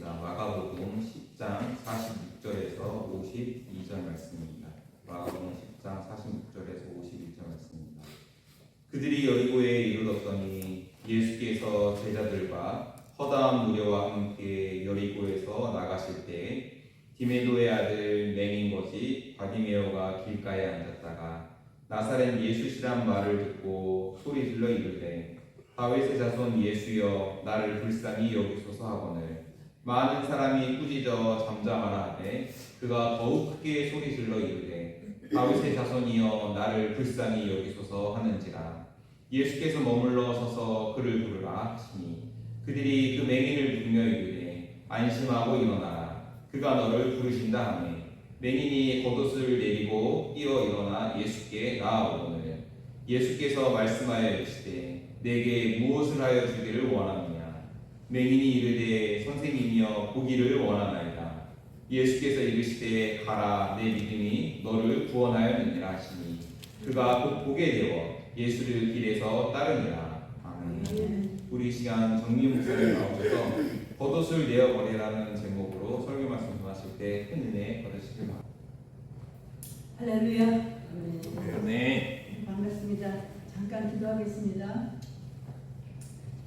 말씀입니다. 마가복음 10장 46절에서 52절 말씀입니다. 마가복음 10장 46절에서 52절 말씀입니다. 그들이 여리고에 이르렀더니 예수께서 제자들과 허다한 무리와 함께 여리고에서 나가실 때 디메도의 아들 맹인 것이 바디메오가 길가에 앉았다가 나사렛 예수시란 말을 듣고 소리 질러 이르되 다윗의 자손 예수여 나를 불쌍히 여기소서 하거늘 많은 사람이 꾸짖어 잠잠하라 하되 그가 더욱 크게 소리 질러 이르되 다윗의 자손이여 나를 불쌍히 여기소서 하는지라. 예수께서 머물러 서서 그를 부르라 하시니 그들이 그 맹인을 부르며 이르되 안심하고 일어나라 그가 너를 부르신다 하매 맹인이 겉옷을 내리고 뛰어 일어나 예수께 나아오거늘 예수께서 말씀하여 이르시되 내게 무엇을 하여 주기를 원하느냐. 맹인이 이르되 선생님이여 보기를 원하나이다. 예수께서 이르시되 가라 내 믿음이 너를 구원하였느니라 하시니 그가 곧 보게 되어 예수를 길에서 따르니라. 아멘. 우리 시간 정미 목사님 나오셔서 겉옷을 내어버리라는 제목으로 설교 말씀 전하실 때 큰 은혜 받으시길 바랍니다. 할렐루야. 네. 반갑습니다. 잠깐 기도하겠습니다.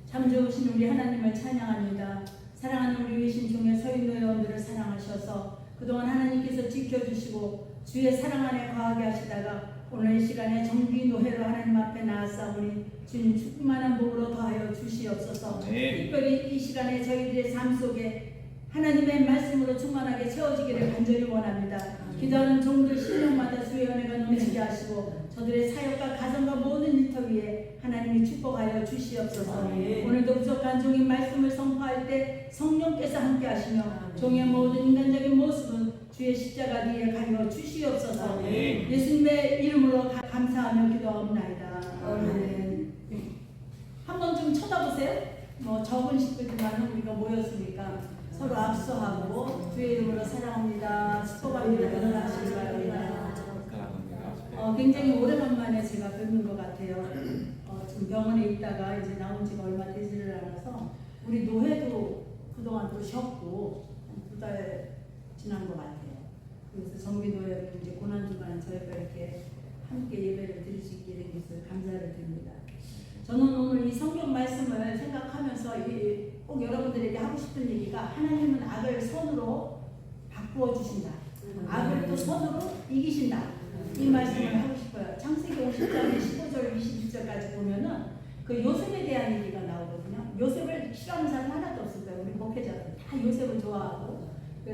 참 좋으신 우리 하나님을 찬양합니다. 사랑하는 우리 위신 중에 서인도 회원들을 사랑하셔서 그동안 하나님께서 지켜주시고 주의 사랑 안에 거하게 하시다가 오늘 이 시간에 정기 노회로 하나님 앞에 나아싸우니 주님 충만한 복으로 더하여 주시옵소서. 네. 특별히 이 시간에 저희들의 삶 속에 하나님의 말씀으로 충만하게 채워지기를 간절히 원합니다. 기도하는 종들 신령마다 주의 은혜가 넘치게 하시고 저들의 사역과 가정과 모든 일터 위에 하나님이 축복하여 주시옵소서. 오늘도 부족한 종의 말씀을 선포할 때 성령께서 함께 하시며 종의 모든 인간적인 모습은 주의 십자가 뒤에 가려 주시옵소서. 예수님의 이름으로 감사하며 기도하옵나이다. 아멘. 한번 좀 쳐다보세요. 뭐 적은 식구지만 우리가 모였으니까 서로 압수하고 주의 이름으로 사랑합니다. 축복합니다. 일어나시기 바랍니다. 굉장히 오래간만에 제가 뵙는 것 같아요. 지금 병원에 있다가 이제 나온 지가 얼마 되지를 않아서 우리 노회도 그동안 또 쉬었고 한 2달 지난 것 같아요. 그래서 정기노회 이제 고난주간 저희가 이렇게 함께 예배를 드릴 수 있게 된 것을 감사를 드립니다. 저는 오늘 이 성경 말씀을 생각하면서 꼭 여러분들에게 하고 싶은 얘기가 하나님은 악을 선으로 바꾸어 주신다. 악을 또 선으로 이기신다. 이 말씀을 하고 싶어요. 창세기 50장 15절 21절까지 보면은 그 요셉에 대한 얘기가 나오거든요. 요셉을 싫어하는 사람 하나도 없을 거예요. 우리 목회자들 다 요셉을 좋아하고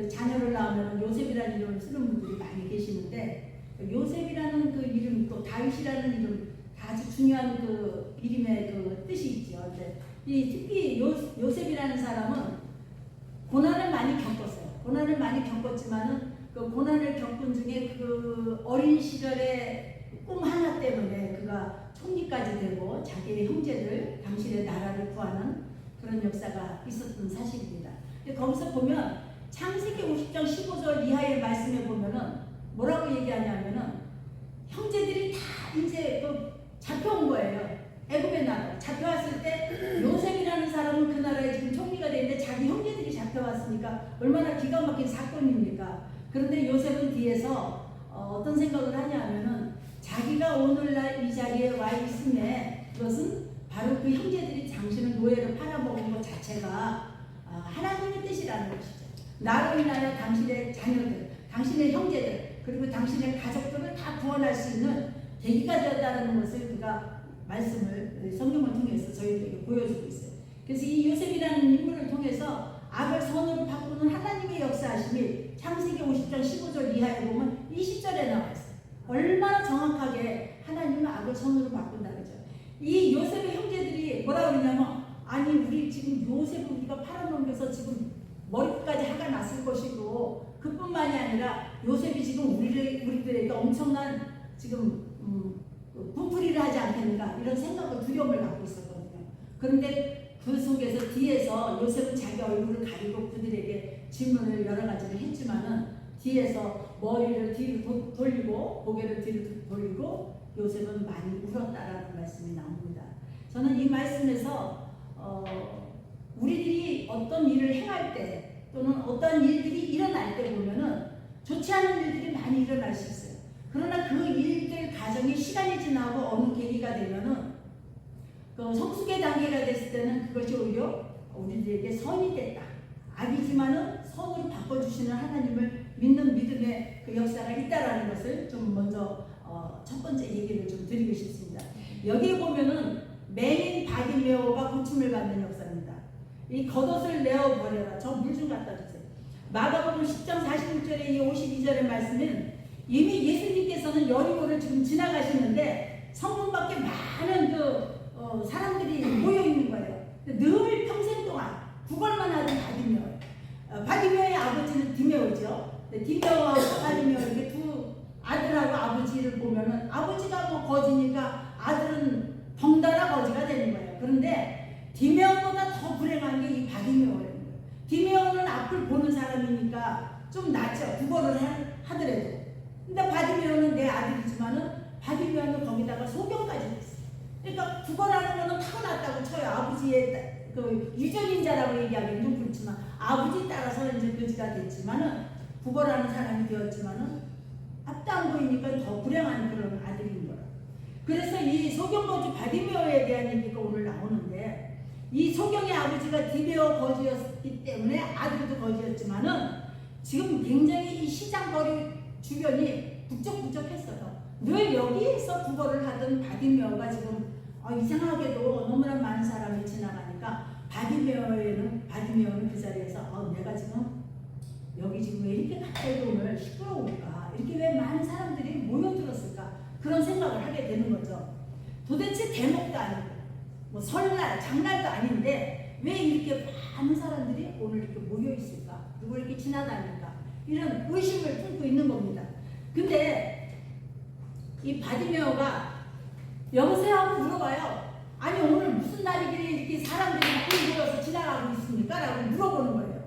자녀를 낳으면 요셉이라는 이름을 쓰는 분들이 많이 계시는데 요셉이라는 그 이름 또 다윗이라는 이름 아주 중요한 그 이름의 그 뜻이 있죠. 특히 요셉이라는 사람은 고난을 많이 겪었어요. 고난을 많이 겪었지만은 그 고난을 겪은 중에 그 어린 시절의 꿈 하나 때문에 그가 총리까지 되고 자기의 형제들 당신의 나라를 구하는 그런 역사가 있었던 사실입니다. 거기서 보면 창세기 50장 15절 이하의 말씀에 보면은 뭐라고 얘기하냐면은 형제들이 다 이제 그 잡혀온 거예요. 애굽에 나라 잡혀왔을 때 요셉이라는 사람은 그 나라에 지금 총리가 되는데 자기 형제들이 잡혀왔으니까 얼마나 기가 막힌 사건입니까? 그런데 요셉은 뒤에서 어떤 생각을 하냐면은 자기가 오늘날 이 자리에 와 있음에 그것은 바로 그 형제들이 당신을 노예로 팔아먹은 것 자체가 하나님의 뜻이라는 것이죠. 나로 인하여 당신의 자녀들, 당신의 형제들 그리고 당신의 가족들을 다 구원할 수 있는 계기가 되었다는 것을 그가 말씀을 성경을 통해서 저희들에게 보여주고 있어요. 그래서 이 요셉이라는 인물을 통해서 악을 선으로 바꾸는 하나님의 역사하심이 창세기 50장 15절 이하에 보면 20절에 나와 있어요. 얼마나 정확하게 하나님은 악을 선으로 바꾼다 그러죠. 이 요셉의 형제들이 뭐라 그러냐면 아니 우리 지금 요셉을 우리가 팔아넘겨서 지금 머리끝까지 화가 났을 것이고 그뿐만이 아니라 요셉이 지금 우리들에게 엄청난 지금 부풀이를 하지 않겠는가 이런 생각을 두려움을 갖고 있었거든요. 그런데 그 속에서 뒤에서 요셉은 자기 얼굴을 가리고 그들에게 질문을 여러 가지를 했지만은 뒤에서 머리를 뒤로 돌리고 고개를 뒤로 돌리고 요셉은 많이 울었다라는 말씀이 나옵니다. 저는 이 말씀에서 우리들이 어떤 일을 행할 때 또는 어떤 일들이 일어날 때 보면은 좋지 않은 일들이 많이 일어날 수 있어요. 그러나 그 일들 가정이 시간이 지나고 어느 계기가 되면은 그 성숙의 단계가 됐을 때는 그것이 오히려 우리들에게 선이 됐다. 악이지만은 선으로 바꿔주시는 하나님을 믿는 믿음의 그 역사가 있다라는 것을 좀 먼저 첫 번째 얘기를 좀 드리고 싶습니다. 여기에 보면은 맹인 바디메오가 고침을 받는 역사입니다. 이 겉옷을 내어버려라. 저 물 좀 갖다 주세요. 마가복음 10장 46절에 이 52절의 말씀은 이미 예수님께서는 여리고를 지금 지나가시는데 성문 밖에 많은 사람들이 모여 있는 거예요. 늘 평생 동안 구걸만 하던 바디메오. 바디메오의 아버지는 디메오죠. 디메오하고 바디메오 이렇게 두 아들하고 아버지를 보면은 아버지가 뭐 거지니까 아들은 덩달아 거지가 되는 거예요. 그런데 디메오보다 더 불행한 게 이 바디메오예요. 디메오는 앞을 보는 사람이니까 좀 낫죠. 구걸을 하더라도. 근데 바디메오는 내 아들이지만은 바디메오는 거기다가 소경까지 했어요. 그러니까 구걸하는 거는 타고났다고 쳐요. 아버지의 그 유전인자라고 얘기하기는 좀 그렇지만 아버지 따라서 이제 거지가 됐지만은 구걸하는 사람이 되었지만은 앞도 안 보이니까 더 불행한 그런 아들인 거라. 그래서 이 소경거지 바디메오에 대한 얘기가 오늘 나오는데 이 소경의 아버지가 디메오 거지였기 때문에 아들도 거지였지만은 지금 굉장히 이 시장 거리 주변이 북적북적했어요. 늘 여기에서 구걸을 하던 바디메오가 지금 이상하게도 너무나 많은 사람이 지나가니까 바디메오는 그 자리에서 내가 지금 여기 지금 왜 이렇게 갑자기 오늘 시끄러울까? 이렇게 왜 많은 사람들이 모여들었을까? 그런 생각을 하게 되는 거죠. 도대체 대목도 아니고 뭐 설날, 장날도 아닌데 왜 이렇게 많은 사람들이 오늘 이렇게 모여 있을까? 누구 이렇게 지나다닐까? 이런 의심을 품고 있는 겁니다. 근데 이 바디메오가 여보세요 하고 물어봐요. 아니 오늘 무슨 날이길래 이렇게 사람들이 많이 모여서 지나가고 있습니까? 라고 물어보는 거예요.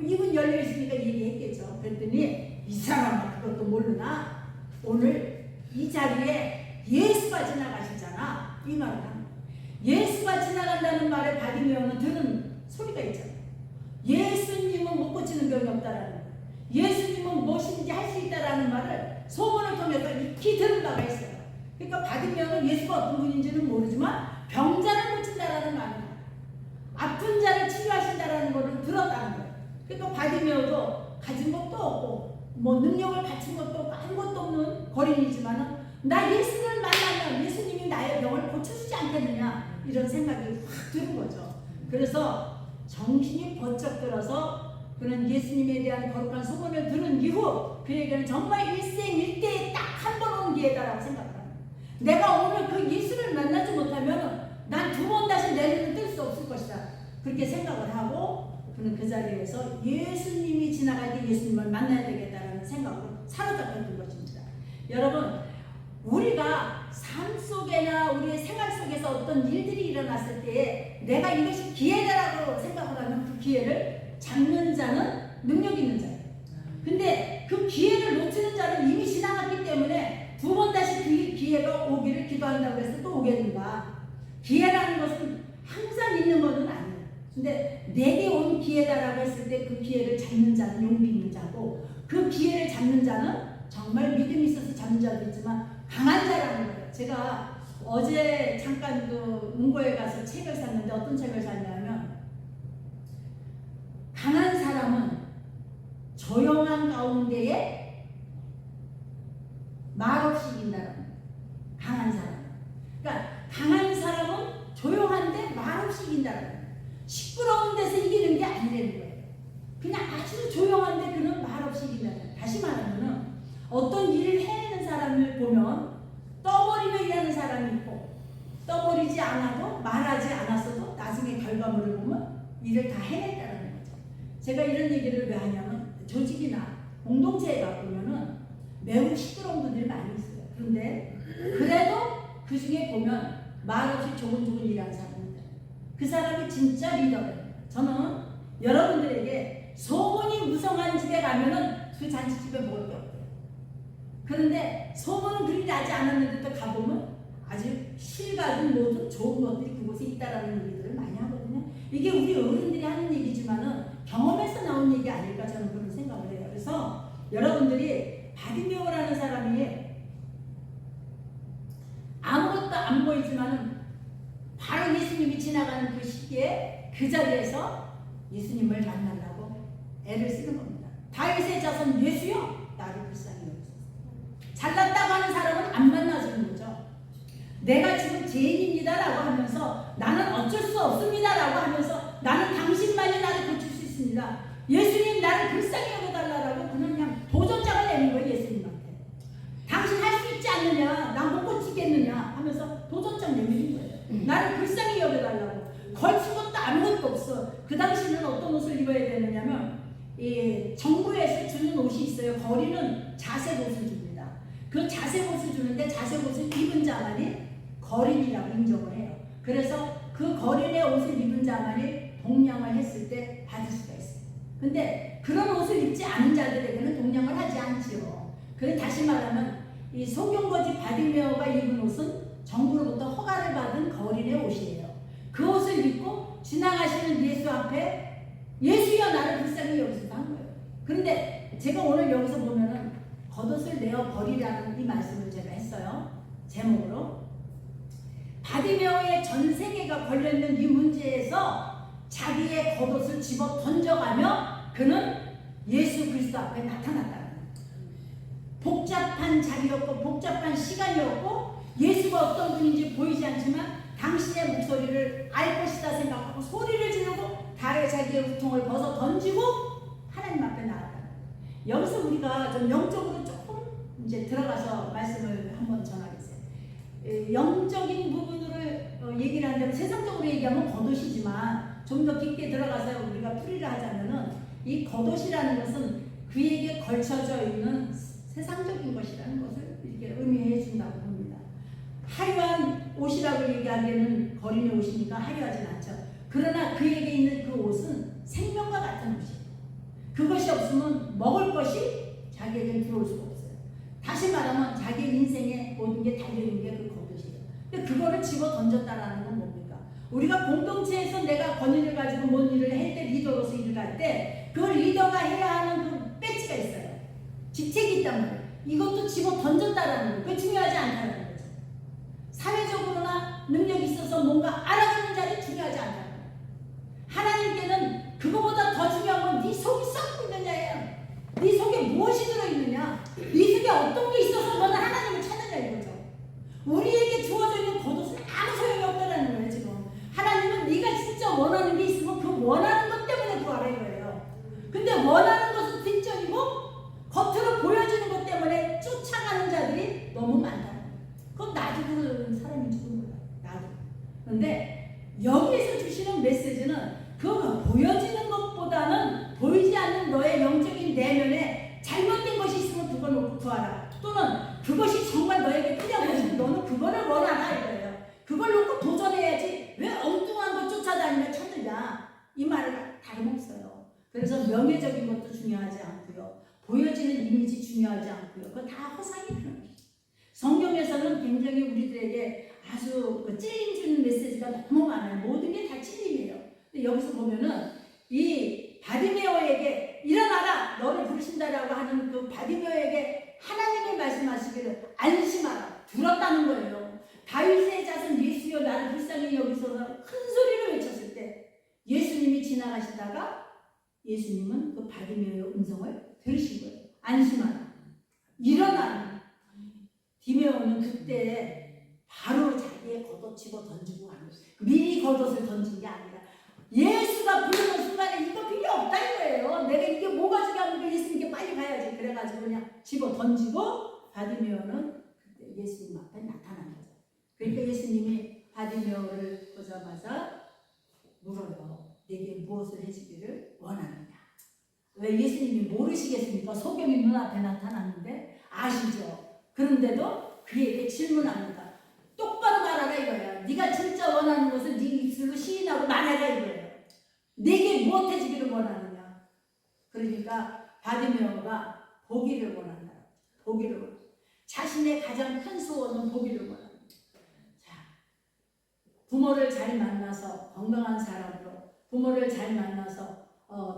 입은 열려 있으니까 얘기했겠죠. 그랬더니 이 사람은 그것도 모르나? 오늘 이 자리에 예수가 지나가시잖아. 이 말을 하는 거예요. 예수가 지나간다는 말에 바디메오는 들은 소리가 있잖아요. 예수님은 못 고치는 병이 없다라는 거예요. 예수님은 무엇인지 할 수 있다라는 말을 소문을 통해서 익히 들은 바가 있어요. 그러니까 바디메오는 예수가 어떤 분인지는 모르지만 병자를 고친다라는 말입니다. 아픈 자를 치료하신다라는 것을 들었다는 거예요. 그러니까 바디메오도 가진 것도 없고 뭐 능력을 갖춘 것도 없고 아무것도 없는 거린이지만은 나 예수를 만나면 예수님이 나의 병을 고쳐주지 않겠느냐 이런 생각이 확 드는 거죠. 그래서 정신이 번쩍 들어서 그는 예수님에 대한 거룩한 소문을 들은 이후 그에게는 정말 일생일대에 딱 한 번 온 기회다라고 생각합니다. 내가 오늘 그 예수를 만나지 못하면 난 두 번 다시 내 눈을 뜰 수 없을 것이다. 그렇게 생각을 하고 그는 그 자리에서 예수님이 지나갈 때 예수님을 만나야 되겠다는 생각으로 사로잡혔던 것입니다. 여러분, 우리가 삶 속에나 우리의 생활 속에서 어떤 일들이 일어났을 때에 내가 이것이 기회다라고 생각을 하면 그 기회를 잡는 자는 능력 있는 자예요. 근데 그 기회를 놓치는 자는 이미 지나갔기 때문에 두 번 다시 그 기회가 오기를 기도한다고 해서 또 오게 된다. 기회라는 것은 항상 있는 것은 아니에요. 근데 내게 온 기회다라고 했을 때 그 기회를 잡는 자는 용기 있는 자고 그 기회를 잡는 자는 정말 믿음이 있어서 잡는 자도 있지만 강한 자라는 거예요. 제가 어제 잠깐 그 문고에 가서 책을 샀는데 어떤 책을 샀냐면 강한 사람은 조용한 가운데에 말없이 이긴다는 거예요. 강한 사람. 그러니까 강한 사람은 조용한데 말없이 이긴다는 거예요. 시끄러운 데서 이기는 게 아니라는 거예요. 그냥 아주 조용한데 그는 말없이 이긴다는 거예요. 다시 말하면은 어떤 일을 해내는 사람을 보면 떠버리며 일하는 사람이 있고 떠버리지 않아도 말하지 않았어도 나중에 결과물을 보면 일을 다 해냈다는 거죠. 제가 이런 얘기를 왜 하냐면 조직이나 공동체에 가보면은 매우 시끄러운 분들이 많이 있어요. 그런데 그래도 그 중에 보면 말없이 조근조근 일하는 사람입니다. 그 사람이 진짜 리더예요. 저는 여러분들에게 소문이 무성한 집에 가면은 그 잔치집에 먹을 게 없어요. 그런데 소문은 그리 나지 않았는데도 가보면 아주 실과든 뭐든 좋은 것들이 그곳에 있다라는 얘기들을 많이 하거든요. 이게 우리 어른들이 하는 얘기지만은 경험에서 나온 얘기 아니에요. 시기에 그 자리에서 예수님을 만나려고 애를 쓰는 겁니다. 다윗의 자손 예수여 나를 불쌍히 여기소서. 잘났다고 하는 사람은 안 만나주는 거죠. 내가 지금 죄인입니다라고 하면서 나는 어쩔 수 없습니다라고 하면서 나는 당신만이 나를 고칠 수 있습니다. 예수님 나를 불쌍히 여겨달라고 그냥 도전장을 내는 거예요. 예수님한테. 당신 할 수 있지 않느냐, 나 못 고치겠느냐 하면서 도전장 내미는 거예요. 나를 불쌍히 여겨달라고. 걸친 것도 아무것도 없어. 그 당시는 어떤 옷을 입어야 되느냐면 정부에서 주는 옷이 있어요. 거리는 자색 옷을 줍니다. 그 자색 옷을 주는데 자색 옷을 입은 자만이 거린이라고 인정을 해요. 그래서 그 거린의 옷을 입은 자만이 동량을 했을 때 받을 수가 있어요. 근데 그런 옷을 입지 않은 자들에게는 동량을 하지 않지요. 그래 다시 말하면 이 소경거지 바디메어가 입은 옷은 정부로부터 허가를 받은 거린의 옷이에요. 그 옷을 입고 지나가시는 예수 앞에 예수여 나를 불쌍히 여기소서 한 거예요. 그런데 제가 오늘 여기서 보면은 겉옷을 내어 버리라는 이 말씀을 제가 했어요. 제목으로 바디메어의 전 세계가 걸려있는 이 문제에서 자기의 겉옷을 집어 던져가며 그는 예수 그리스도 앞에 나타났다는 거예요. 복잡한 자리였고 복잡한 시간이었고 예수가 어떤 분인지 보이지 않지만 당신의 목소리를 알 것이다 생각하고 소리를 지르고 다의 자기의 우통을 벗어 던지고 하나님 앞에 나왔다. 여기서 우리가 좀 영적으로 조금 이제 들어가서 말씀을 한번 전하겠어요. 영적인 부분을 얘기를 하는데 세상적으로 얘기하면 겉옷이지만 좀 더 깊게 들어가서 우리가 풀이를 하자면은 이 겉옷이라는 것은 그에게 걸쳐져 있는 세상적인 것이라는 것을 이렇게 의미해 준다고 봅니다. 화려한 옷이라고 얘기하기에는 거린의 옷이니까 화려하진 않죠. 그러나 그에게 있는 그 옷은 생명과 같은 옷이에요. 그것이 없으면 먹을 것이 자기에게 들어올 수가 없어요. 다시 말하면 자기 인생에 모든 게 달려있는 게 그 겉옷이에요. 근데 그거를 집어 던졌다라는 건 뭡니까? 우리가 공동체에서 내가 권위를 가지고 뭔 일을 할 때 리더로서 일을 할 때 그 리더가 해야 하는 그 배지가 있어요. 직책이 있단 말이에요. 이것도 집어 던졌다라는 거예요. 그게 중요하지 않다는 거죠. 사회적으로나 능력이 있어서 뭔가 알아주는 자리 중요하지 않다는 거예요. 하나님께는 그거보다 더 중요한 건 네 속이 썩고 있느냐예요. 네 속에 무엇이 들어있느냐, 네 속에 어떤 게 있어서 너는 하나님을 찾느냐 이거죠. 우리에게 주어져 있는 겉옷은 아무 소용이 없다는 거예요. 지금 하나님은 네가 진짜 원하는 게 있으면 그 원하는 것 때문에 구하라 이거예요. 근데 원하는 것은 뒷전이고 겉으로 보여지는 것 때문에 쫓아가는 자들이 너무 많다. 그건 나도 그런 사람인지도 몰라요. 나도. 그런데 여기에서 주시는 메시지는 그 보여지는 것보다는 보이지 않는 너의 영적인 내면에 잘못된 것이 있으면 그걸 놓고 구하라. 또는 그것이 정말 너에게 필요한 것이면 너는 그거를 원하라 이거예요. 그걸 놓고 도전해야지 왜 엉뚱한 것 쫓아다니며 찾느냐. 이 말을 다름없어요. 그래서 명예적인 것도 중요하지 않고요. 보여지는 이미지 중요하지 않고요. 그거 다 허상이 필요한 거죠. 성경에서는 굉장히 우리들에게 아주 찔림 주는 메시지가 너무 많아요. 모든 게 다 찔림이에요. 근데 여기서 보면은 이 바디메어에게 일어나라 너를 부르신다라고 하는 그 바디메어에게 하나님이 말씀하시기를 안심하라 들었다는 거예요. 다윗의 자손 예수여 나를 불쌍히 여기소서 큰 소리로 외쳤을 때 예수님이 지나가시다가 예수님은 그 바디메어의 음성을 들으신 거예요. 안심하라 일어나라. 디메오는 그때 바로 자기의 겉옷 집어 던지고 가는 거예요. 미리 겉옷을 던진 게 아니라 예수가 부르는 순간에 이거 필요 없다 이거예요. 내가 이게 뭐가 중요하니까 예수님께 빨리 가야지. 그래가지고 그냥 집어 던지고 바디메오는 그때 예수님 앞에 나타난 거죠. 그러니까 예수님이 바디메오를 보자마자 물어요. 내게 무엇을 해주기를 원하느냐. 왜 예수님이 모르시겠습니까? 소경이 눈앞에 나타났는데 아시죠? 그런데도 그에게 질문합니다. 똑바로 말하라 이거야. 네가 진짜 원하는 것을 네 입술로 시인하고 말하라 이거예요. 내게 무엇 해주기를 원하느냐. 그러니까 바디메오가 보기를 원한다. 보기를 원한다. 자신의 가장 큰 소원은 보기를 원한다. 자, 부모를 잘 만나서 건강한 사람으로 부모를 잘 만나서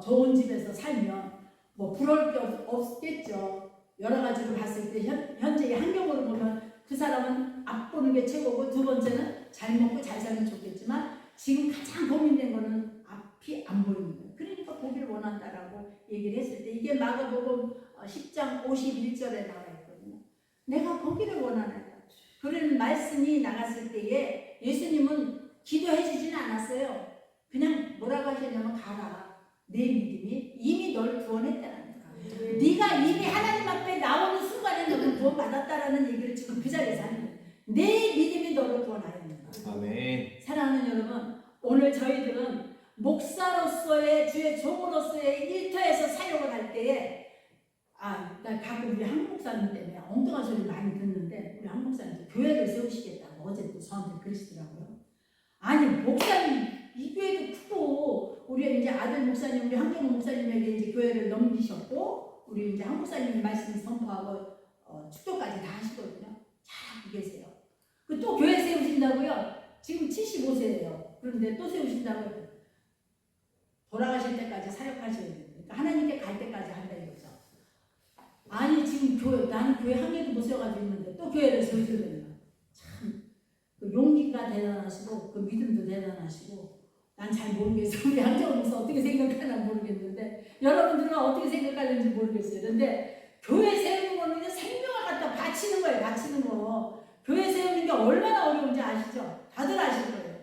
좋은 집에서 살면 뭐 부러울 게 없겠죠. 여러 가지로 봤을 때 현재의 환경으로 보면 그 사람은 앞 보는 게 최고고 두 번째는 잘 먹고 잘 살면 좋겠지만 지금 가장 고민된 거는 앞이 안 보이는 거예요. 그러니까 보기를 원한다라고 얘기를 했을 때 이게 마가복음 10장 51절에 나와 있거든요. 내가 보기를 원하나이다. 그런 말씀이 나갔을 때에 예수님은 기도해 주지는 않았어요. 그냥 뭐라고 하셨냐면 가라. 내 믿음이 이미 널 구원했다는 거야. 네가 이미 하나님 앞에 나오는 순간에 너는 구원받았다라는 얘기를 지금 그 자리에서 하는 거예요. 내 믿음이 너를 구원하였는가. 아멘. 사랑하는 여러분, 오늘 저희들은 목사로서의 주의 종으로서의 일터에서 사역을 할 때에 나 가끔 우리 한국 목사님 때문에 엉뚱한 소리 많이 듣는데 우리 한국 목사님 교회를 세우시겠다고 어제 또 저한테 그러시더라고요. 아니 목사님 이 교회도 크고 우리 이제 아들 목사님 우리 한경호 목사님에게 이제 교회를 넘기셨고 우리 이제 한 목사님이 말씀을 선포하고 축도까지 다 하시거든요. 잘하고 계세요. 그 또 교회 세우신다고요? 지금 75세예요. 그런데 또 세우신다고요? 돌아가실 때까지 사역하셔야 돼요. 그러니까 하나님께 갈 때까지 한다 이거죠. 아니 지금 나는 교회 한 개도 못 세워가지고 있는데 또 교회를 세우셔야 되나. 참 그 용기가 대단하시고 그 믿음도 대단하시고 난 잘 모르겠어요. 우리 한정은 목사 어떻게 생각하나 모르겠는데 여러분들은 어떻게 생각하는지 모르겠어요. 그런데 교회 세우는 거는 그냥 생명을 갖다 바치는 거예요. 바치는 거. 교회 세우는 게 얼마나 어려운지 아시죠? 다들 아실 거예요.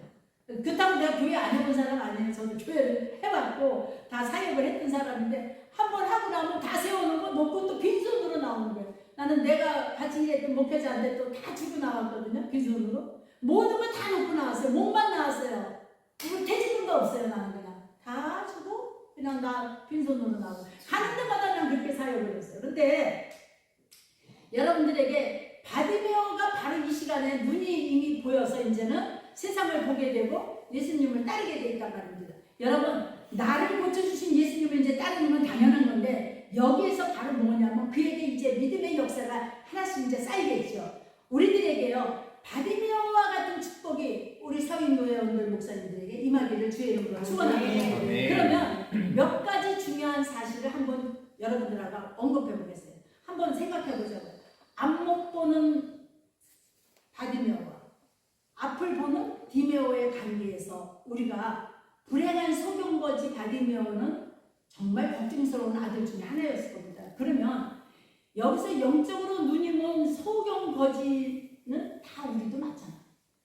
그렇다고 내가 교회 안 해본 사람 아니에요. 저는 교회를 해봤고 다 사역을 했던 사람인데 한 번 하고 나면 다 세우는 거 놓고 또 빈손으로 나오는 거예요. 나는 내가 같이 일했던 목회자한테 또 다 주고 나왔거든요. 빈손으로. 모든 걸 다 놓고 나왔어요. 몸만 나왔어요. 그리고 퇴직금도 없어요. 나는 그냥 다 주고 그냥 나 빈손으로 나오고 가는 데마다 그냥 그렇게 사역을 했어요. 그런데 여러분들에게 바디메어가 바로 이 시간에 눈이 이미 보여서 이제는 세상을 보게 되고 예수님을 따르게 돼 있단 말입니다. 여러분 나를 고쳐주신 예수님을 이제 따르는 건 당연한 건데 여기에서 바로 뭐냐면 그에게 이제 믿음의 역사가 하나씩 이제 쌓이겠죠. 우리들에게요 바디메어와 같은 축복이 우리 서인노예원들 목사님들에게 임하기를 주의 이름으로 축원합니다. 그러면 몇 가지 중요한 사실을 한번 여러분들하고 언급해 보겠어요. 한번 생각해 보자고요. 앞목 보는 바디메어와 앞을 보는 디메오의 관계에서 우리가 불행한 소경거지 바디메오는 정말 걱정스러운 아들 중에 하나였을 겁니다. 그러면 여기서 영적으로 눈이 먼 소경거지는 다 우리도 맞잖아.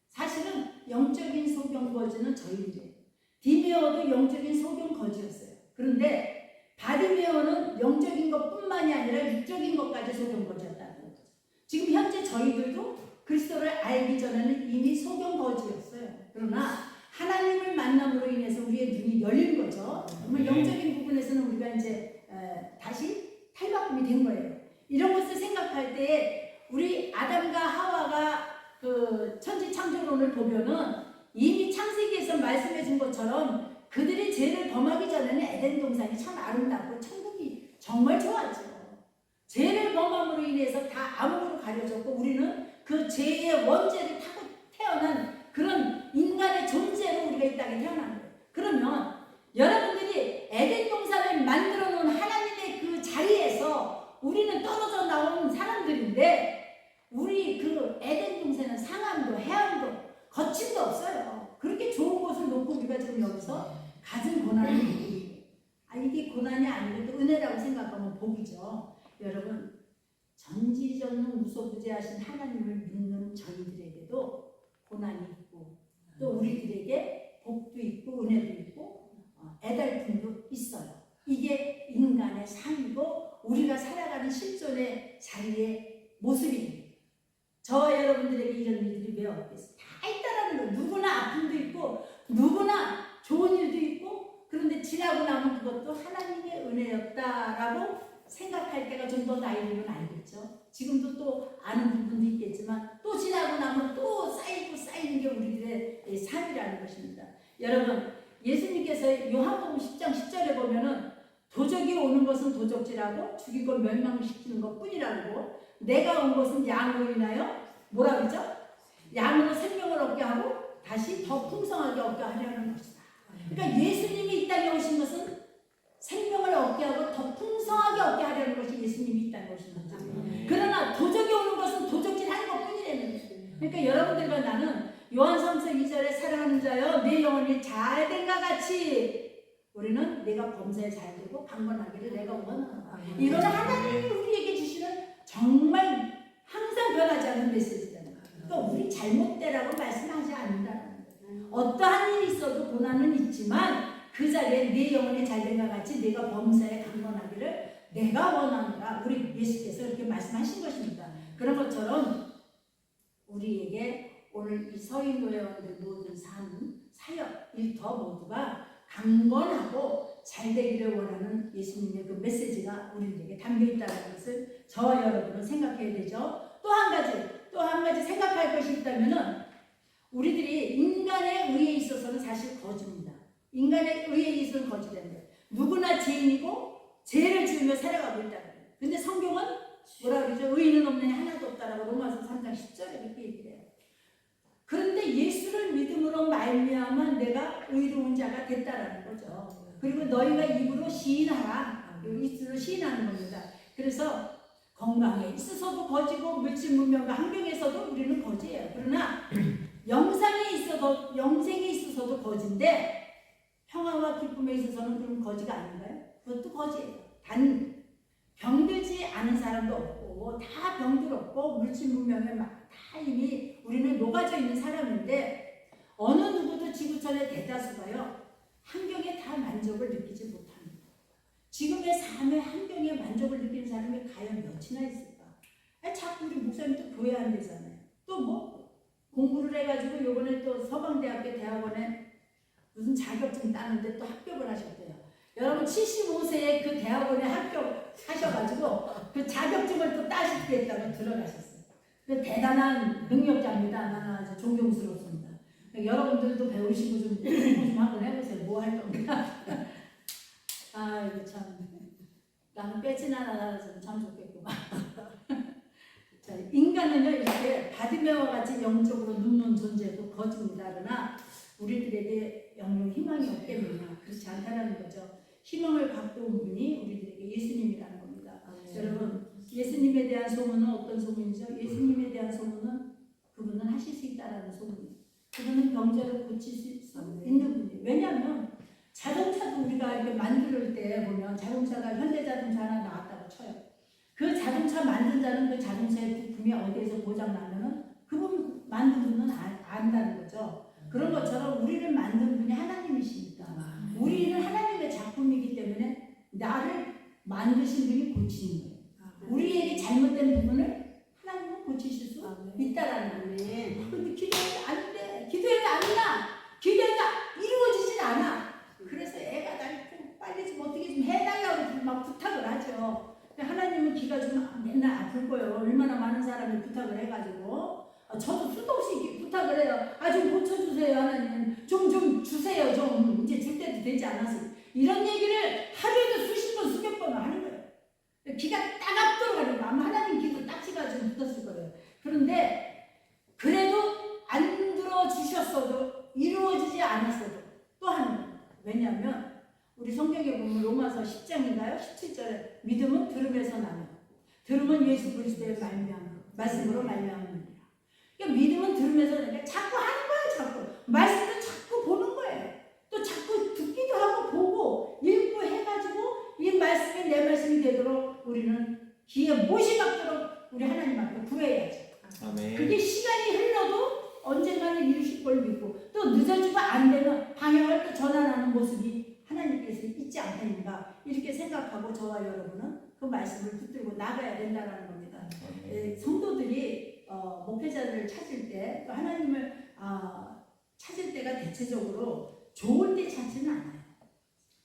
사실은 영적인 소경거지는 저희들이에요. 디메오도 영적인 소경거지였어요. 그런데 바디메오는 영적인 것뿐만이 아니라 육적인 것까지 소경거지였다는 거죠. 지금 현재 저희들도 그리스도를 알기 전에는 이미 소경거지였어요. 그러나 하나님을 만남으로 인해서 우리의 눈이 열린 거죠. 그러면 영적인 부분에서는 우리가 이제 다시 탈바꿈이 된 거예요. 이런 것을 생각할 때 우리 아담과 하와가 그 천지 창조론을 보면은 이미 창세기에서 말씀해 준 것처럼 그들이 죄를 범하기 전에는 에덴 동산이 참 아름답고 천국이 정말 좋았죠. 죄를 범함으로 인해서 다 암흑으로 가려졌고 우리는 그 죄의 원죄를 타고 태어난 그런 인간의 존재로 우리가 이 땅에 태어난 거예요. 그러면 여러분들이 에덴 동산을 만들어 놓은 하나님의 그 자리에서 우리는 떨어져 나온 사람들인데 우리 그 에덴 동산은 상함도 해안도 거침도 없어요. 그렇게 좋은 곳을 놓고 우리가 지금 여기서 가진 고난을 이게 고난이 아니고 또 은혜라고 생각하면 복이죠. 여러분 전지전능 무소부재하신 하나님을 믿는 저희들에게도 고난이 있고 또 우리들에게 복도 있고 은혜도 있고 애달픔도 있어요. 이게 인간의 삶이고 우리가 살아가는 실존의 자리의 모습입니다. 저와 여러분들에게 이런 일들이 왜 없겠어요? 다 있다라는 거예요. 누구나 아픔도 있고 누구나 좋은 일도 있고 그런데 지나고 나면 그것도 하나님의 은혜였다라고 생각할 때가 좀 더 나이 들면 알겠죠. 지금도 또 아는 부분도 있겠지만 또 지나고 나면 또 쌓이고 쌓이는 게 우리들의 삶이라는 것입니다. 여러분 예수님께서 요한복음 10장 10절에 보면은 도적이 오는 것은 도적질하고 죽이고 멸망시키는 것뿐이라고 내가 온 것은 양으로 인하여 뭐라 그러죠? 양으로 생명을 얻게 하고 다시 더 풍성하게 얻게 하려는 것이다. 그러니까 예수님이 이 땅에 오신 것은 생명을 얻게 하고 더 풍성하게 얻게 하려는 것이 예수님이 이 땅에 오신 거죠. 그러나 도적이 오는 것은 도적질하는 것뿐이라는 거예요. 그러니까 여러분들과 나는 요한삼서 2절에 사랑하는 자여 내 영혼이 잘된과 같이 우리는 내가 범사에 잘되고 강건하기를 내가 원하노라. 이거는 하나님이 우리에게 주시는 정말 항상 변하지 않는 메시지잖아요. 그러니까 우리 잘못되라고 말씀하지 않는다는 거예요. 어떠한 일이 있어도 고난은 있지만 그 자리에 내 영혼이 잘된과 같이 내가 범사에 강건하기를 내가 원하노라. 우리 예수께서 이렇게 말씀하신 것입니다. 그런 것처럼 우리에게 오늘 이 서인도회원들 모든 삶, 사역, 일터 모두가 강건하고 잘되기를 원하는 예수님의 그 메시지가 우리에게 담겨있다는 것을 저와 여러분은 생각해야 되죠. 또 한 가지 생각할 것이 있다면은 우리들이 인간의 의에 있어서는 사실 거짓입니다. 인간의 의에 있어서는 거짓된다. 누구나 죄인이고 죄를 지으며 살아가고 있다는 거예요. 근데 성경은 뭐라 그러죠? 의인은 없느니 하나도 없다라고 로마서 3장 10절에 그렇게 얘기해요. 그런데 예수를 믿음으로 말미암아 내가 의로운 자가 됐다라는 거죠. 그리고 너희가 입으로 시인하라. 입으로 시인하는 겁니다. 그래서 건강에 있어서도 거지고 물질 문명과 환경에서도 우리는 거지예요. 그러나 영생에 있어서도 거지인데 평화와 기쁨에 있어서는 그럼 거지가 아닌가요? 그것도 거지예요. 단 병들지 않은 사람도 없고 다 병들었고 물질 문명에 막 다 이미 우리는 녹아져 있는 사람인데 어느 누구도 지구촌의 대다수가요 환경에 다 만족을 느끼지 못합니다. 지금의 삶의 환경에 만족을 느끼는 사람이 과연 몇이나 있을까? 자꾸 우리 목사님도 교회 안 되잖아요. 또 뭐 공부를 해가지고 요번에 또 서강대학교 대학원에 무슨 자격증 따는데 또 합격을 하셨대요. 여러분 75세에 그 대학원에 합격하셔가지고 그 자격증을 또 따시겠다고 들어가셨어요. 그 대단한 능력자입니다. 나는 아주 존경스럽습니다. 여러분들도 배우시고 좀 한번 해보세요. 뭐 할 겁니까? 아이고 참 나는 빼진 않아서 참 좋겠구만. 자, 인간은요 이렇게 바디메어와 같이 영적으로 눕는 존재도 거짓입니다. 그러나 우리들에게 영영 희망이 없겠느냐? 그렇지 않다는 거죠. 희망을 갖고 온 분이 우리들에게 예수님이라는 겁니다. 여러분 예수님에 대한 소문은 어떤 소문이죠? 예수님에 대한 소문은 그분은 하실 수 있다라는 소문이에요. 그분은 병자를 고칠 수 있는 분이에요. 왜냐하면 자동차도 우리가 이렇게 만들 때 보면 자동차가 현대자동차 하나 나왔다고 쳐요. 그 자동차 만든 자는 그 자동차의 부품이 어디에서 고장 나면은 그분 만든 분은 안다는 거죠. 그런 것처럼 우리를 만든 분이 하나님이시니까 우리는 하나님의 작품이기 때문에 나를 만드신 분이 고치는 거예요. 우리에게 잘못된 부분을 하나님은 고치실 수 있다라는 거예요. 근데 기도해도 안 돼. 기도해도 안 나. 기도해도 이루어지진 않아. 그래서 애가 날 좀 빨리 좀 어떻게 좀 해달라고 막 부탁을 하죠. 하나님은 기가 좀 맨날 아플 거예요. 얼마나 많은 사람이 부탁을 해가지고. 저도 수도 없이 부탁을 해요. 좀 고쳐주세요. 하나님. 좀 주세요. 좀 이제 줄 때도 되지 않아서. 이런 얘기를 하루에도 수십 번, 수백 번을 하는 거예요. 기가 따갑도록 하는 거예요. 아마 하나님 기도 딱지가 좀 붙었을 거예요. 그런데 그래도 안 들어주셨어도 이루어지지 않았어도 또 하는 거예요. 왜냐하면 우리 성경에 보면 로마서 10장인가요? 17절에 믿음은 들음에서 나며 들음은 예수 그리스도의 말씀으로 말미암느니라. 그러니까 믿음은 들음에서 나니까 자꾸 하는 거예요. 자꾸 말씀을 자꾸 보는 거예요. 또 자꾸 듣기도 하고 보고 읽고 해가지고 이 말씀이 내 말씀이 되도록 우리는 귀에 못이 박도록 우리 하나님 앞에 구해야죠. 아멘. 그게 시간이 흘러도 언젠가는 이루실 걸 믿고 또 늦어지고 안 되면 방향을 또 전환하는 모습이 하나님께서 있지 않겠는가 이렇게 생각하고 저와 여러분은 그 말씀을 붙들고 나가야 된다는 겁니다. 성도들이 목회자들을 찾을 때 또 하나님을 찾을 때가 대체적으로 좋을 때 찾지는 않아요.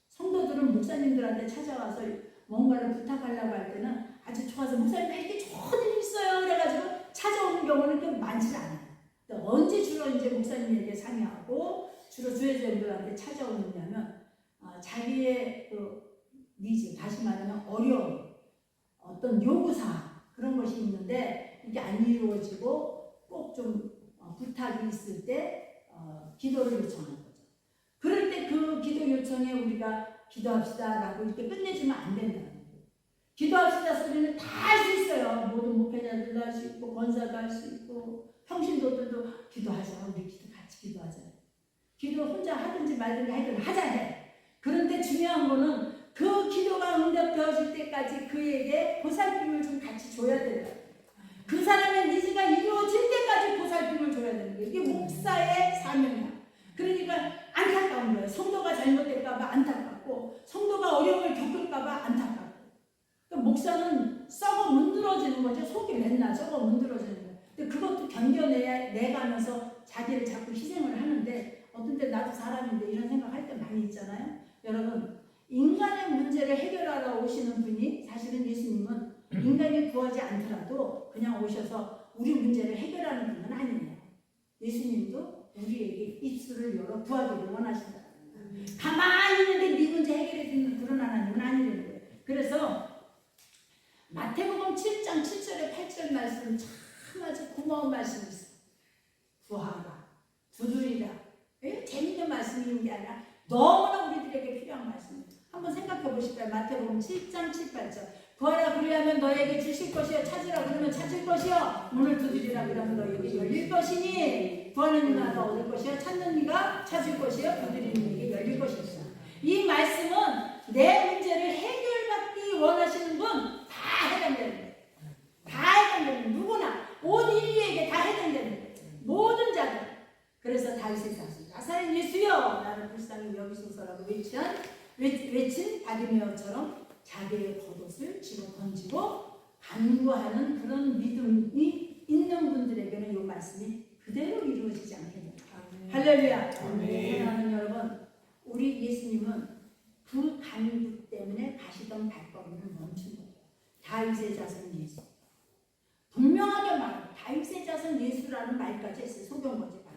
성도들은 목사님들한테 찾아와서 뭔가를 부탁하려고 할 때는 아주 좋아서 목사님 이렇게 좋은 일 있어요 그래가지고 찾아오는 경우는 그렇게 많지 않아요. 언제 주로 이제 목사님에게 상의하고 주로 주회장들한테 찾아오느냐면 자기의 그 니즈, 다시 말하면 어려움, 어떤 요구사항 그런 것이 있는데 이게 안 이루어지고 꼭 좀 부탁이 있을 때 기도를 요청하는 거죠. 그럴 때 그 기도 요청에 우리가 기도합시다라고 이렇게 끝내주면 안 된다는 거예요. 기도합시다 소리는 다 할 수 있어요. 모든 목회자들도 할 수 있고 권사도 할 수 있고 평신도들도 기도하자. 우리 같이 기도하자. 기도 혼자 하든지 말든지 하여튼 하자 해. 그런데 중요한 거는 그 기도가 응답되어질 때까지 그에게 보살핌을 좀 같이 줘야 된다. 그 사람의 니즈가 이루어질 때까지 보살핌을 줘야 되는 거예요. 이게 목사의 사명이야. 그러니까 안타까운 거예요. 성도가 잘못될까봐 안타깝고 성도가 어려움을 겪을까봐 안타깝고. 그러니까 목사는 썩어 문드러지는 거죠. 속이 맨날 썩어 문드러지는 거예요. 근데 그것도 견뎌내가면서 자기를 자꾸 희생을 하는데 어떤 때 나도 사람인데 이런 생각할 때 많이 있잖아요. 여러분 인간의 문제를 해결하러 오시는 분이 사실은 예수님은 인간이 구하지 않더라도 그냥 오셔서 우리 문제를 해결하는 분은 아니에요. 예수님도 우리에게 입술을 열어 구하기를 원하신다. 가만히 있는데 네 문제 해결해 주는 그런 하나님은 아니라는 거예요. 그래서 마태복음 7장 7절에 8절 말씀은 참 아주 고마운 말씀이 있어요. 구하라, 두드리라. 재밌는 말씀인 게 아니라 너무나 우리들에게 필요한 말씀입니다. 한번 생각해 보실까요? 마태복음 7장 7, 8절. 구하라 그리하면 너에게 주실 것이요, 찾으라 그러면 찾을 것이요, 문을 두드리라 그러면 너에게 열릴 것이니 구하는 이가 너 얻을 것이요, 찾는 이가 찾을 것이요, 두드리는 이에게 열릴 것이다. 이 말씀은 내 문제를 해결받기 원하시는 분 다 해당되는 거예요. 다 해당되는 거예요. 누구나 온 인류에게 다 해당되는 거예요. 모든 자들. 그래서 다윗의 자손 나사렛 예수여 나를 불쌍히 여기소서라고 외친 바디메오처럼 자기의 겉옷을 집어 던지고 간구하는 그런 믿음이 있는 분들에게는 이 말씀이 그대로 이루어지지 않게 됩니다. 할렐루야. 사랑하는 여러분, 우리 예수님은 그 간구 때문에 가시던 발걸음을 멈춘 거예요. 다윗의 자손 예수. 분명하게 말합니다. 다윗의 자손 예수라는 말까지 했어요. 소경거지 말입니다.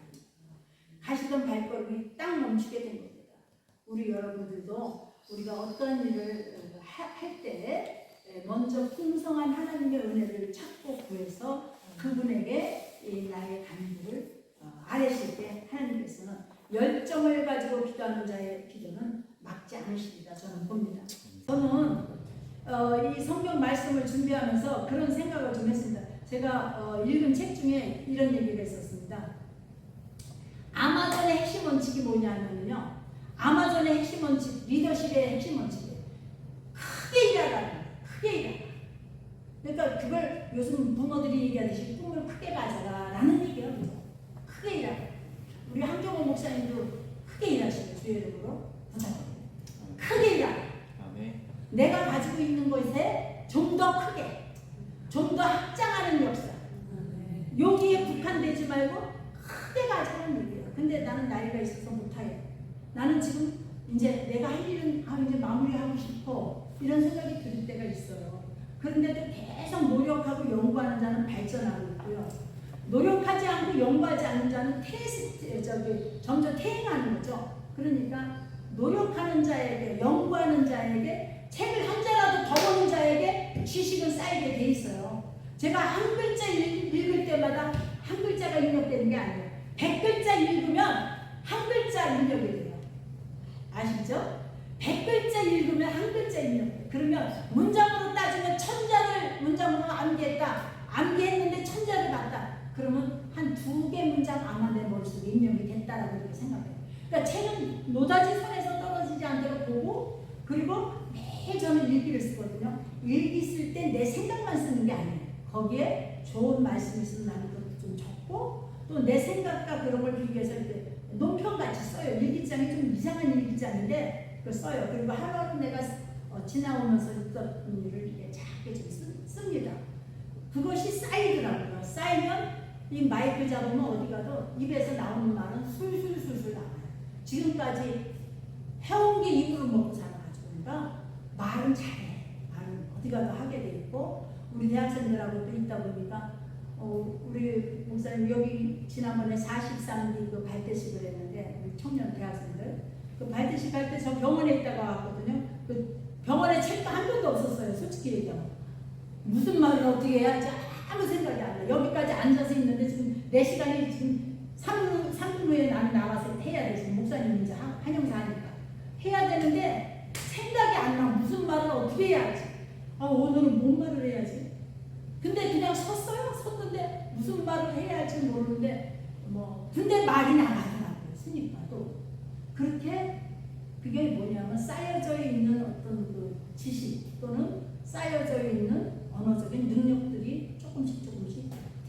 가시던 발걸음이 딱 멈추게 된 겁니다. 우리 여러분들도 우리가 어떤 일을 할 때 먼저 풍성한 하나님의 은혜를 찾고 구해서 그분에게 나의 간구를 아뢰실 때 하나님께서는 열정을 가지고 기도하는 자의 기도는 막지 않으시리라 저는 봅니다. 저는 이 성경 말씀을 준비하면서 그런 생각을 좀 했습니다. 제가 읽은 책 중에 이런 얘기를 했었습니다. 아마존의 핵심 원칙이 뭐냐면요. 아마존의 핵심 원칙, 리더십의 핵심 원칙이에요. 크게 일하라는 거예요. 크게 일하라. 그러니까 그걸 요즘 부모들이 얘기하듯이 꿈을 크게 가져라 라는 얘기예요. 크게 일하라. 우리 한경호 목사님도 크게 일하시고 주의 이름으로 부탁드립니다. 크게 일하라. 내가 가지고 있는 것에 좀 더 크게, 좀 더 확장하는 역사. 여기에 국한되지 말고 크게 가자는 얘기예요. 근데 나는 나이가 있어서 못하겠어. 나는 지금 이제 내가 할 일은 이제 마무리하고 싶어. 이런 생각이 들 때가 있어요. 그런데도 계속 노력하고 연구하는 자는 발전하고 있고요. 노력하지 않고 연구하지 않는 자는 점점 퇴행하는 거죠. 그러니까 노력하는 자에게, 연구하는 자에게, 책을 한 자라도 더 보는 자에게 지식은 쌓이게 돼 있어요. 제가 한 글자 읽을 때마다 한 글자가 입력되는 게 아니에요. 100글자 읽으면 한 글자 입력이 돼요. 아시죠? 100글자 읽으면 한 글자 입력돼요. 그러면 문장으로 따지면 1000자를 문장으로 암기했다. 암기했는데 1000자를 봤다. 그러면 한 2개 문장 아마 내 머릿속에 입력이 됐다라고 그렇게 생각해요. 그러니까 책은 노다지 손에서 떨어지지 않도록 보고, 그리고 매일 저는 일기를 쓰거든요. 일기 쓸 때 내 생각만 쓰는 게 아니에요. 거기에 좋은 말씀이 있으면 나는 그것도 좀 적고, 또 내 생각과 그런 걸 비교해서 이렇게 논평같이 써요. 일기장이 좀 이상한 일기장인데 그걸 써요. 그리고 하루하루 내가 지나오면서 있던 일을 이렇게 작게 좀 씁니다. 그것이 쌓이더라고요. 쌓이면 이 마이크 잡으면 어디 가도 입에서 나오는 말은 술술술술 나와요. 지금까지 해온 게 입으로 먹고 살아가지고 그러니까 말은 잘해. 말은 어디 가도 하게 돼 있고, 우리 대학생들하고 또 있다 보니까 우리 목사님 여기 지난번에 43기 그 발대식을 했는데 우리 청년 대학생들 그 발대식 할 때 저 병원에 있다가 왔거든요. 그 병원에 책도 한 병도 없었어요. 솔직히 얘기하면 무슨 말을 어떻게 해야지 아무 생각이 안 나. 여기까지 앉아서 있는데 지금 내 시간이 지금 3분 후에 나는 나와서 해야 돼. 지금 목사님 이제 한영사 하니까 해야 되는데 생각이 안 나. 무슨 말을 어떻게 해야지. 오늘은 뭔 말을 해야지. 근데 그냥 섰어요. 섰는데 무슨 말을 해야 할지 모르는데 근데 말이 나가더라고요. 스니까도 그렇게 그게 뭐냐면 쌓여져 있는 어떤 그 지식 또는 쌓여져 있는 언어적인 능력들이 조금씩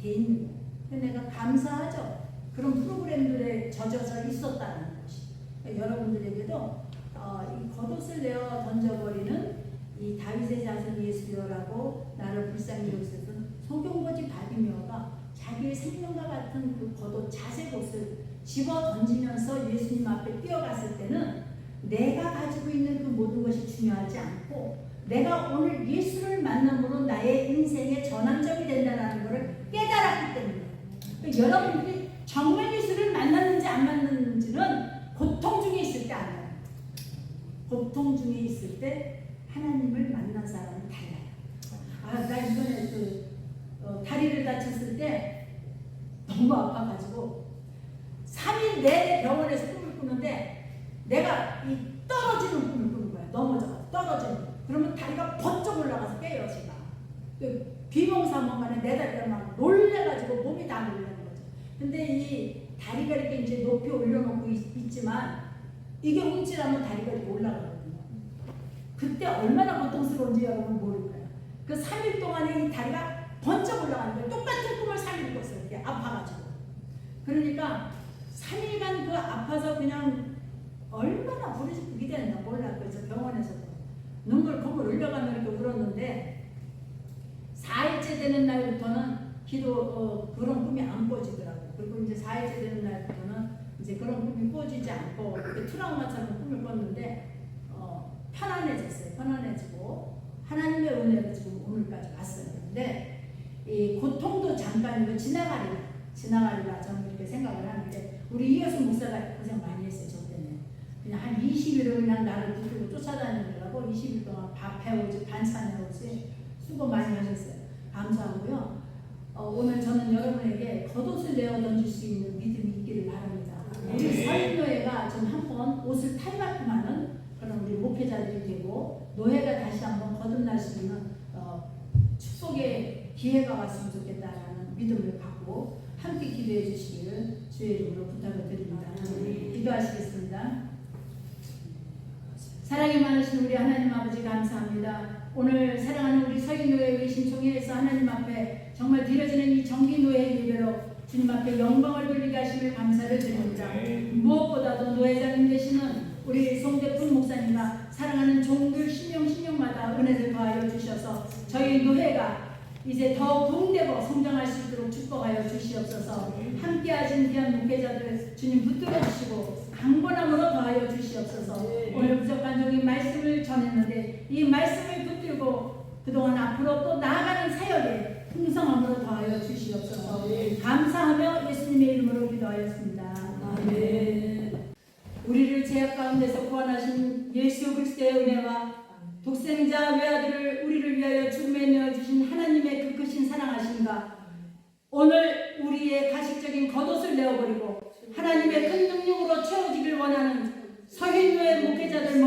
돼 있는 거예요. 근데 내가 감사하죠. 그런 프로그램들에 젖어서 있었다는 것이. 그러니까 여러분들에게도 이 겉옷을 내어 던져버리는 이 다윗의 자손 예수여라고 나를 불쌍히 여기서는 소경거지 바디메오가 자기의 생명과 같은 그 겉옷 자색 옷을 집어 던지면서 예수님 앞에 뛰어갔을 때는 내가 가지고 있는 그 모든 것이 중요하지 않고 내가 오늘 예수를 만남으로 나의 인생의 전환점이 된다는 것을 깨달았기 때문에 그러니까 여러분들이 정말 예수를 만났는지 안 만났는지는 고통 중에 있을 때 알아요. 고통 중에 있을 때 하나님을 만난 사람은 달라요. 나 이번에 다리를 다쳤을 때 너무 아파가지고 3일 내내 병원에서 꿈을 꾸는데 내가 이 떨어지는 꿈을 꾸는 거야. 넘어져서 떨어지는. 그러면 다리가 번쩍 올라가서 깨요 제가. 비몽사몽간에 내 다리가 막 놀래가지고 몸이 다 놀라는 거죠. 근데 이 다리가 이렇게 이제 높이 올려놓고 있지만 이게 움찔하면 다리가 이렇게 올라가거든요. 그때 얼마나 고통스러운지 여러분 모를 거예요. 그 3일 동안에 이 다리가 번쩍 올라가는 거예요. 똑같은 꿈을 3일 꿨어요. 이렇게 아파가지고. 그러니까 3일간 그 아파서 그냥 얼마나 부르짖기 됐나 몰라. 그래서 병원에서도 눈물 콧물 흘려가며 이렇게 울었는데 4일째 되는 날부터는 기도 그런 꿈이 안 꿔지더라고요. 그리고 이제 4일째 되는 날부터는 이제 그런 꿈이 꿔지지 않고 이렇게 트라우마처럼 꿈을 꿨는데 편안해졌어요. 편안해지고 하나님의 은혜로 지금 오늘까지 왔어요. 그런데 이 고통도 잠깐이고 지나가리라 저는 이렇게 생각을 하는데 우리 이효수 목사가 고생 많이 했어요. 저 때문에 그냥 한 20일을 그냥 나를 붙들고 쫓아다니느라고 20일 동안 밥 해오지 반찬 해오지 수고 많이 하셨어요. 감사하고요. 오늘 저는 여러분에게 겉옷을 내어 던질 수 있는 믿음이 있기를 바랍니다. 우리 서인노예가 좀 한번 옷을 탈바꿈하는 그런 우리 목회자들이 되고 노예가 다시 한번 거듭날 수 있는 축복의 기회가 왔으면 좋겠다라는 믿음을 갖고 함께 기도해 주시기를 주의 이름으로 부탁을 드립니다. 기도하시겠습니다. 사랑이 많으신 우리 하나님 아버지 감사합니다. 오늘 사랑하는 우리 서인노예 우리 신총회에서 하나님 앞에 정말 드려지는 이 정기노예 예배로 주님 앞에 영광을 돌리게 하심을 감사를 드립니다. 무엇보다도 노회장님 되시는 우리 송대풍 목사님과 사랑하는 종들 신령마다 은혜를 더하여 주셔서 저희 노회가 이제 더 부흥되고 성장할 수 있도록 축복하여 주시옵소서. 함께하신 귀한 목회자들 주님 붙들어 주시고 강건함으로 더하여 주시옵소서. 오늘 부족한 종이 말씀을 전했는데 이 말씀을 붙들고 그동안 앞으로 또 나아가는 사역에 풍성함으로 더하여 주시옵소서. 감사하며 예수님의 이름으로 기도하였습니다. 아멘. 우리를 죄악 가운데서 구원하신 예수 그리스도의 은혜와 독생자 외아들을 우리를 위하여 죽음에 내어주신 하나님의 그 크신 사랑하심과 오늘 우리의 가식적인 겉옷을 내어버리고 하나님의 큰 능력으로 채워지길 원하는 서인노예 목회자들